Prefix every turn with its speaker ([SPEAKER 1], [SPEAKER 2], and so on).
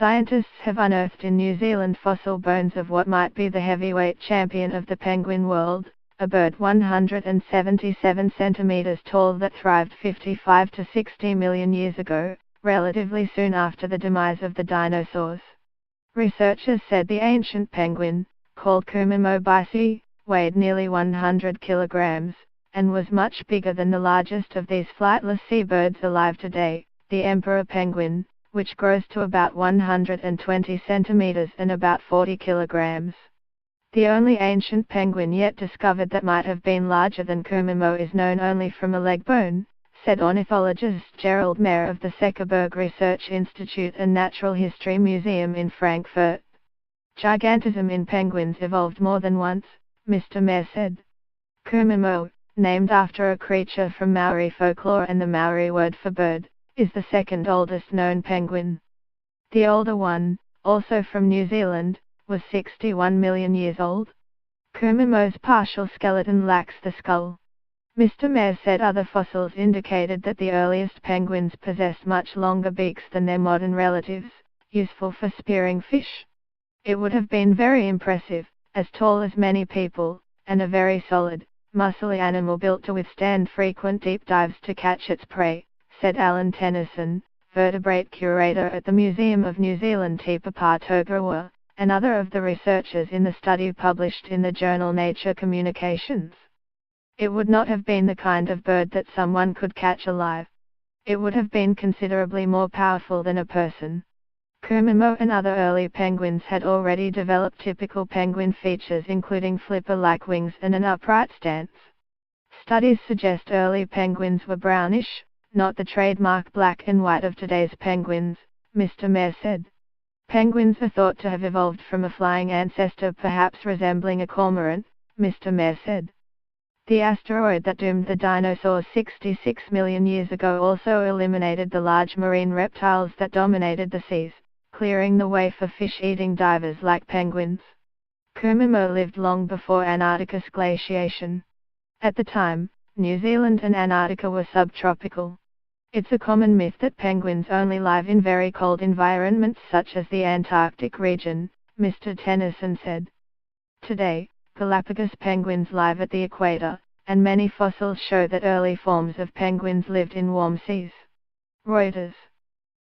[SPEAKER 1] Scientists have unearthed in New Zealand fossil bones of what might be the heavyweight champion of the penguin world, a bird 177 centimeters tall that thrived 55 to 60 million years ago, relatively soon after the demise of the dinosaurs. Researchers said the ancient penguin, called Kumemo bisi, weighed nearly 100 kilograms, and was much bigger than the largest of these flightless seabirds alive today, the emperor penguin, which grows to about 120 centimeters and about 40 kilograms. The only ancient penguin yet discovered that might have been larger than Kumemo is known only from a leg bone, said ornithologist Gerald Mayer of the Seckerberg Research Institute and Natural History Museum in Frankfurt. Gigantism in penguins evolved more than once, Mr. Mayer said. Kumemo, named after a creature from Maori folklore and the Maori word for bird, is the second oldest known penguin. The older one, also from New Zealand, was 61 million years old. Kumemo's partial skeleton lacks the skull. Mr. Mayer said other fossils indicated that the earliest penguins possessed much longer beaks than their modern relatives, useful for spearing fish. It would have been very impressive, as tall as many people, and a very solid, muscly animal built to withstand frequent deep dives to catch its prey, said Alan Tennyson, vertebrate curator at the Museum of New Zealand Te Papa Togarawa, another of the researchers in the study published in the journal Nature Communications. It would not have been the kind of bird that someone could catch alive. It would have been considerably more powerful than a person. Kumemo and other early penguins had already developed typical penguin features including flipper-like wings and an upright stance. Studies suggest early penguins were brownish, not the trademark black and white of today's penguins, Mr. Mayer said. Penguins are thought to have evolved from a flying ancestor perhaps resembling a cormorant, Mr. Mayer said. The asteroid that doomed the dinosaurs 66 million years ago also eliminated the large marine reptiles that dominated the seas, clearing the way for fish-eating divers like penguins. Kumemo lived long before Antarctica's glaciation. At the time, New Zealand and Antarctica were subtropical. It's a common myth that penguins only live in very cold environments such as the Antarctic region, Mr. Tennyson said. Today, Galapagos penguins live at the equator, and many fossils show that early forms of penguins lived in warm seas. Reuters.